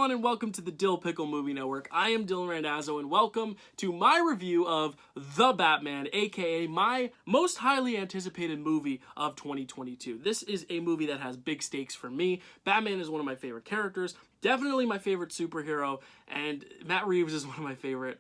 everyone, and welcome to the Dill Pickle Movie Network. I am Dylan Randazzo, and welcome to my review of The Batman, aka my most highly anticipated movie of 2022. This is a movie that has big stakes for me. Batman is one of my favorite characters, definitely my favorite superhero, and Matt Reeves is one of my favorite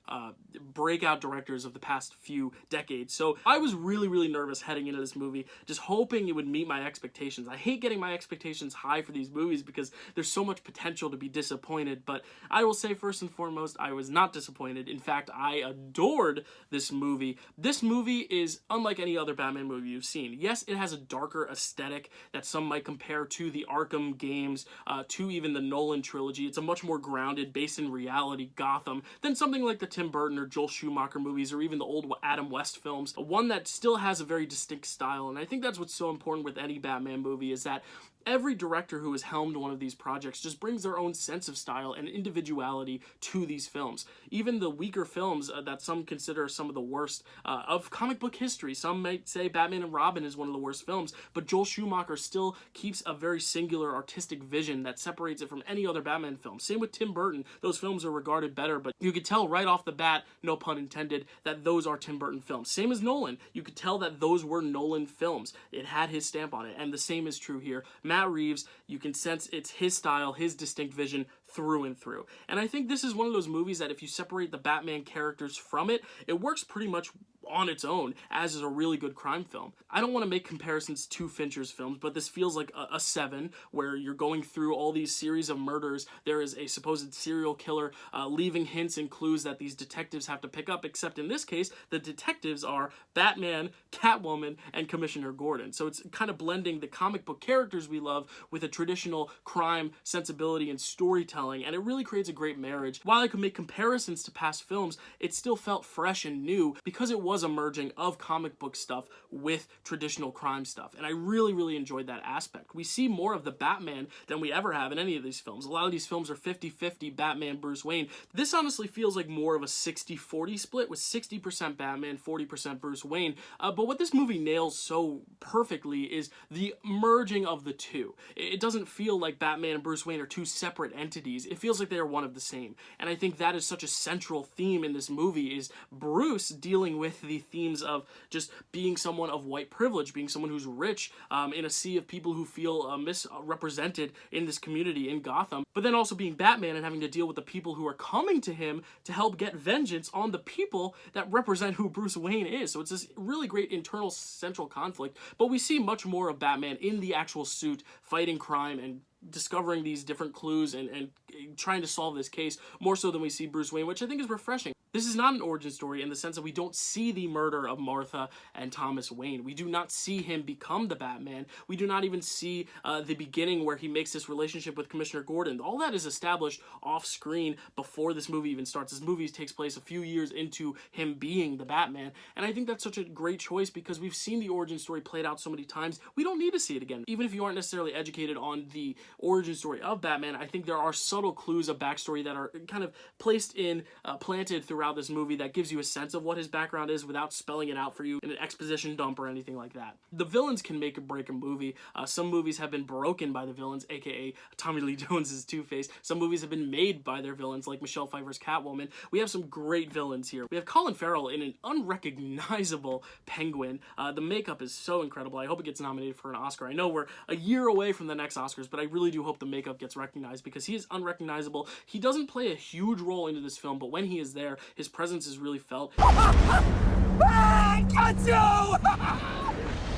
breakout directors of the past few decades. So I was really nervous heading into this movie, just hoping it would meet my expectations. I hate getting my expectations high for these movies because there's so much potential to be disappointed, but I will say first and foremost, I was not disappointed. In fact, I adored this movie. This movie is unlike any other Batman movie you've seen. Yes, it has a darker aesthetic that some might compare to the Arkham games, to even the Nolan trilogy. It's a much more grounded, based in reality Gotham than something like the Tim Burton or Joel Schumacher movies or even the old Adam West films. One that still has a very distinct style, and I think that's what's so important with any Batman movie, is that every director who has helmed one of these projects just brings their own sense of style and individuality to these films. Even the weaker films that some consider some of the worst of comic book history. Some might say Batman and Robin is one of the worst films, but Joel Schumacher still keeps a very singular artistic vision that separates it from any other Batman film. Same with Tim Burton. Those films are regarded better, but you could tell right off the bat, no pun intended, that those are Tim Burton films. Same as Nolan. You could tell that those were Nolan films. It had his stamp on it, and the same is true here. Matt Reeves, you can sense it's his style, his distinct vision through and through. And I think this is one of those movies that if you separate the Batman characters from it, it works pretty much on its own as is a really good crime film. I don't want to make comparisons to Fincher's films, but this feels like a Seven, where you're going through all these series of murders. There is a supposed serial killer leaving hints and clues that these detectives have to pick up, except in this case, the detectives are Batman, Catwoman, and Commissioner Gordon. So it's kind of blending the comic book characters we love with a traditional crime sensibility and storytelling, and it really creates a great marriage. While I could make comparisons to past films, it still felt fresh and new because it was a merging of comic book stuff with traditional crime stuff, and I really enjoyed that aspect. We see more of the Batman than we ever have in any of these films. A lot of these films are 50-50 Batman, Bruce Wayne. This honestly feels like more of a 60-40 split, with 60% Batman, 40% Bruce Wayne, but what this movie nails so perfectly is the merging of the two. It doesn't feel like Batman and Bruce Wayne are two separate entities. It feels like they are one of the same, and I think that is such a central theme in this movie, is Bruce dealing with the themes of just being someone of white privilege, being someone who's rich in a sea of people who feel misrepresented in this community in Gotham, but then also being Batman and having to deal with the people who are coming to him to help get vengeance on the people that represent who Bruce Wayne is. So it's this really great internal central conflict, but we see much more of Batman in the actual suit, fighting crime and discovering these different clues and trying to solve this case, more so than we see Bruce Wayne, which I think is refreshing. This is not an origin story in the sense that we don't see the murder of Martha and Thomas Wayne. We do not see him become the Batman. We do not even see the beginning where he makes this relationship with Commissioner Gordon. All that is established off screen before this movie even starts. This movie takes place a few years into him being the Batman, and I think that's such a great choice because we've seen the origin story played out so many times, we don't need to see it again. Even if you aren't necessarily educated on the origin story of Batman, I think there are subtle clues of backstory that are kind of placed in, planted throughout this movie that gives you a sense of what his background is without spelling it out for you in an exposition dump or anything like that. The villains can make or break a movie. Some movies have been broken by the villains, aka Tommy Lee Jones's Two-Face. Some movies have been made by their villains, like Michelle Pfeiffer's Catwoman. We have some great villains here. We have Colin Farrell in an unrecognizable Penguin. The makeup is so incredible. I hope it gets nominated for an Oscar. I know we're a year away from the next Oscars, but I really do hope the makeup gets recognized because he is unrecognizable. He doesn't play a huge role into this film, but when he is there, his presence is really felt. I got you!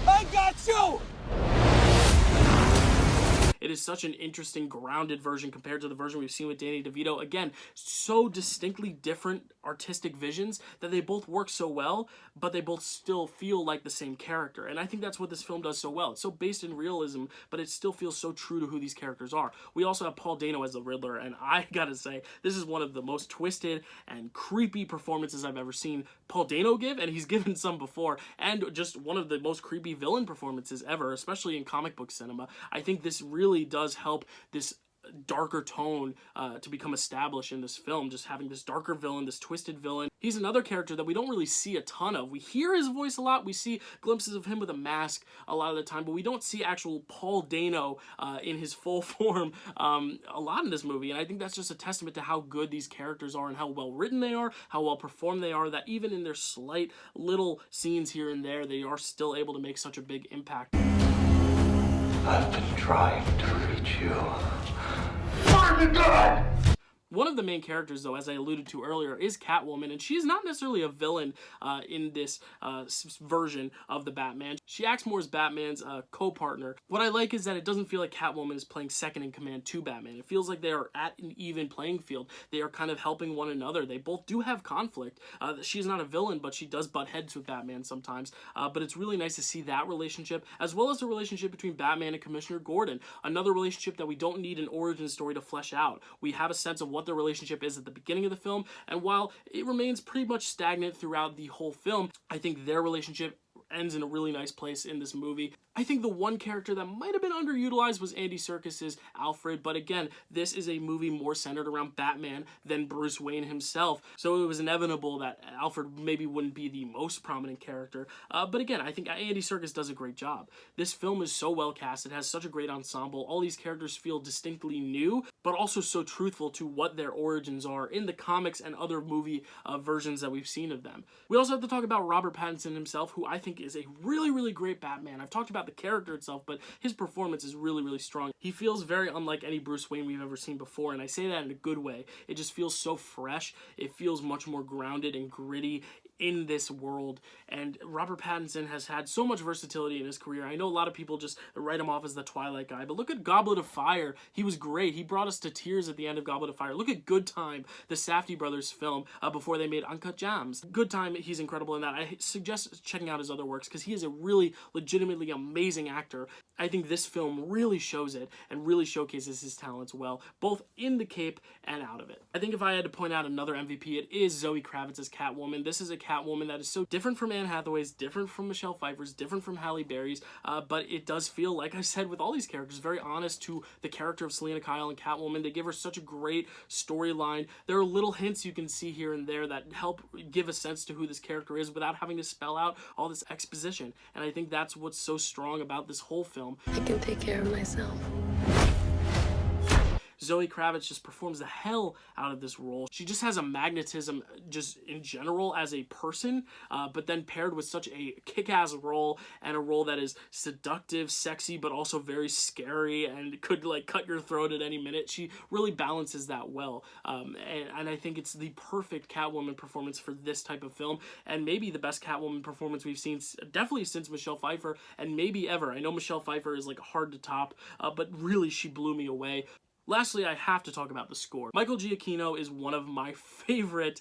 I got you! It is such an interesting, grounded version compared to the version we've seen with Danny DeVito. Again, so distinctly different artistic visions that they both work so well, but they both still feel like the same character. And I think that's what this film does so well. It's so based in realism, but it still feels so true to who these characters are. We also have Paul Dano as the Riddler, and I gotta say, this is one of the most twisted and creepy performances I've ever seen Paul Dano give, and he's given some before, and just one of the most creepy villain performances ever, especially in comic book cinema. I think this really does help this darker tone to become established in this film, just having this darker villain, this twisted villain. He's another character that we don't really see a ton of. We hear his voice a lot, we see glimpses of him with a mask a lot of the time, but we don't see actual Paul Dano in his full form a lot in this movie, and I think that's just a testament to how good these characters are and how well written they are, how well performed they are, that even in their slight little scenes here and there, they are still able to make such a big impact. I've been trying to reach you. Find the gun! One of the main characters, though, as I alluded to earlier, is Catwoman, and she's not necessarily a villain in this version of the Batman. She acts more as Batman's co-partner. What I like is that it doesn't feel like Catwoman is playing second in command to Batman. It feels like they are at an even playing field. They are kind of helping one another. They both do have conflict. She's not a villain, but she does butt heads with Batman sometimes. But it's really nice to see that relationship, as well as the relationship between Batman and Commissioner Gordon. Another relationship that we don't need an origin story to flesh out. We have a sense of what the relationship is at the beginning of the film, and while it remains pretty much stagnant throughout the whole film, I think their relationship ends in a really nice place in this movie. I think the one character that might have been underutilized was Andy Serkis's Alfred, but again, this is a movie more centered around Batman than Bruce Wayne himself, so it was inevitable that Alfred maybe wouldn't be the most prominent character, but again, I think Andy Serkis does a great job. This film is so well cast, it has such a great ensemble, all these characters feel distinctly new, but also so truthful to what their origins are in the comics and other movie versions that we've seen of them. We also have to talk about Robert Pattinson himself, who I think is a really, really great Batman. I've talked about the character itself, but his performance is really, really strong. He feels very unlike any Bruce Wayne we've ever seen before, and I say that in a good way. It just feels so fresh. It feels much more grounded and gritty in this world, and Robert Pattinson has had so much versatility in his career. I know a lot of people just write him off as the Twilight guy, but look at Goblet of Fire. He was great. He brought us to tears at the end of Goblet of Fire. Look at Good Time, the Safdie brothers film before they made Uncut Gems. Good Time, he's incredible in that. I suggest checking out his other works because he is a really legitimately amazing actor. I think this film really shows it and really showcases his talents well, both in the cape and out of it. I think if I had to point out another MVP, it is Zoe Kravitz as Catwoman. This is a Catwoman that is so different from Anne Hathaway's, different from Michelle Pfeiffer's, different from Halle Berry's, but it does feel, like I said with all these characters, very honest to the character of Selena Kyle and Catwoman. They give her such a great storyline. There are little hints you can see here and there that help give a sense to who this character is without having to spell out all this exposition, and I think that's what's so strong about this whole film. I can take care of myself. Zoe Kravitz just performs the hell out of this role. She just has a magnetism just in general as a person, but then paired with such a kick-ass role, and a role that is seductive, sexy, but also very scary and could like cut your throat at any minute. She really balances that well, and I think it's the perfect Catwoman performance for this type of film, and maybe the best Catwoman performance we've seen definitely since Michelle Pfeiffer, and maybe ever. I know Michelle Pfeiffer is like hard to top, but really she blew me away. Lastly, I have to talk about the score. Michael Giacchino is one of my favorite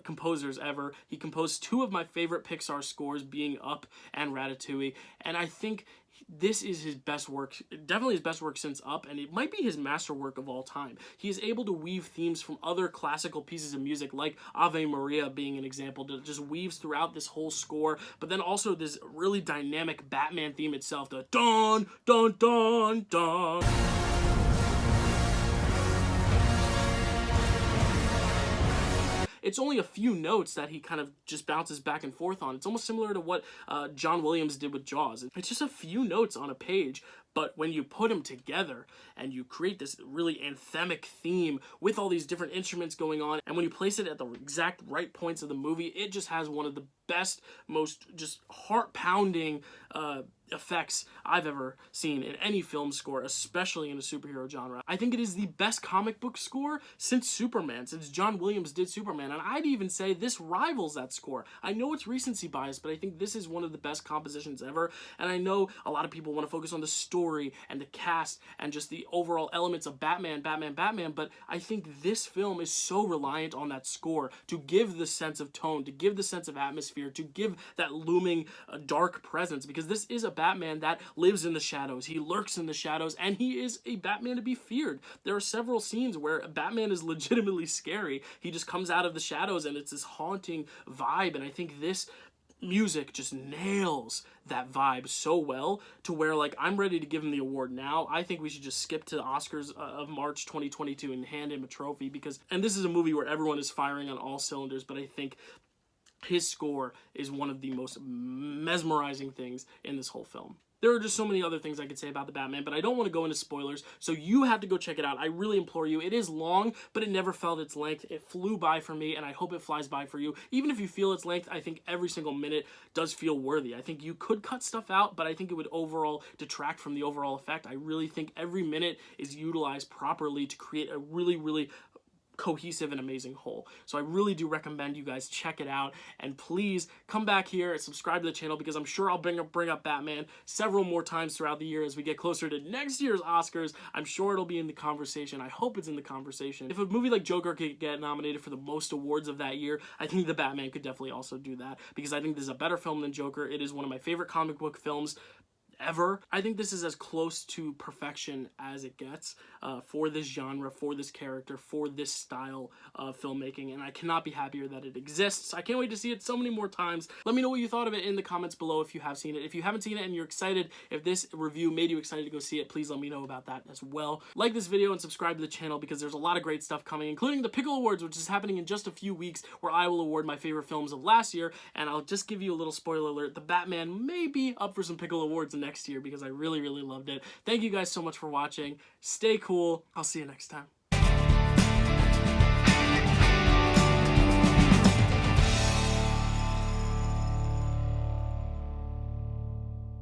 composers ever. He composed two of my favorite Pixar scores, being Up and Ratatouille, and I think this is his best work, definitely his best work since Up, and it might be his masterwork of all time. He is able to weave themes from other classical pieces of music, like Ave Maria being an example, that just weaves throughout this whole score, but then also this really dynamic Batman theme itself, the dun, dun, dun, dun. It's only a few notes that he kind of just bounces back and forth on. It's almost similar to what John Williams did with Jaws. It's just a few notes on a page, but when you put them together and you create this really anthemic theme with all these different instruments going on, and when you place it at the exact right points of the movie, it just has one of the best, most just heart-pounding effects I've ever seen in any film score, especially in a superhero genre. I think it is the best comic book score since Superman, since John Williams did Superman, and I'd even say this rivals that score. I know it's recency bias, but I think this is one of the best compositions ever, and I know a lot of people want to focus on the story and the cast and just the overall elements of Batman, but I think this film is so reliant on that score to give the sense of tone, to give the sense of atmosphere, to give that looming dark presence, because this is a Batman that lives in the shadows. He lurks in the shadows, and he is a Batman to be feared. There are several scenes where Batman is legitimately scary. He just comes out of the shadows, and it's this haunting vibe, and I think this music just nails that vibe so well to where, like, I'm ready to give him the award now. I think we should just skip to the Oscars of March 2022 and hand him a trophy because, and this is a movie where everyone is firing on all cylinders, but I think his score is one of the most mesmerizing things in this whole film. There are just so many other things I could say about The Batman, but I don't want to go into spoilers, so you have to go check it out. I really implore you. It is long, but it never felt its length. It flew by for me, and I hope it flies by for you. Even if you feel its length, I think every single minute does feel worthy. I think you could cut stuff out, but I think it would overall detract from the overall effect. I really think every minute is utilized properly to create a really, really cohesive and amazing whole. So I really do recommend you guys check it out, and please come back here and subscribe to the channel because I'm sure I'll bring up Batman several more times throughout the year as we get closer to next year's Oscars. I'm sure it'll be in the conversation. I hope it's in the conversation. If a movie like Joker could get nominated for the most awards of that year, I think The Batman could definitely also do that because I think this is a better film than Joker. It is one of my favorite comic book films ever. I think this is as close to perfection as it gets for this genre, for this character, for this style of filmmaking, and I cannot be happier that it exists. I can't wait to see it so many more times. Let me know what you thought of it in the comments below if you have seen it. If you haven't seen it and you're excited, if this review made you excited to go see it, please let me know about that as well. Like this video and subscribe to the channel because there's a lot of great stuff coming, including the Pickle Awards, which is happening in just a few weeks, where I will award my favorite films of last year, and I'll just give you a little spoiler alert. The Batman may be up for some Pickle Awards next year because I really, really loved it. Thank you guys so much for watching. Stay cool. I'll see you next time.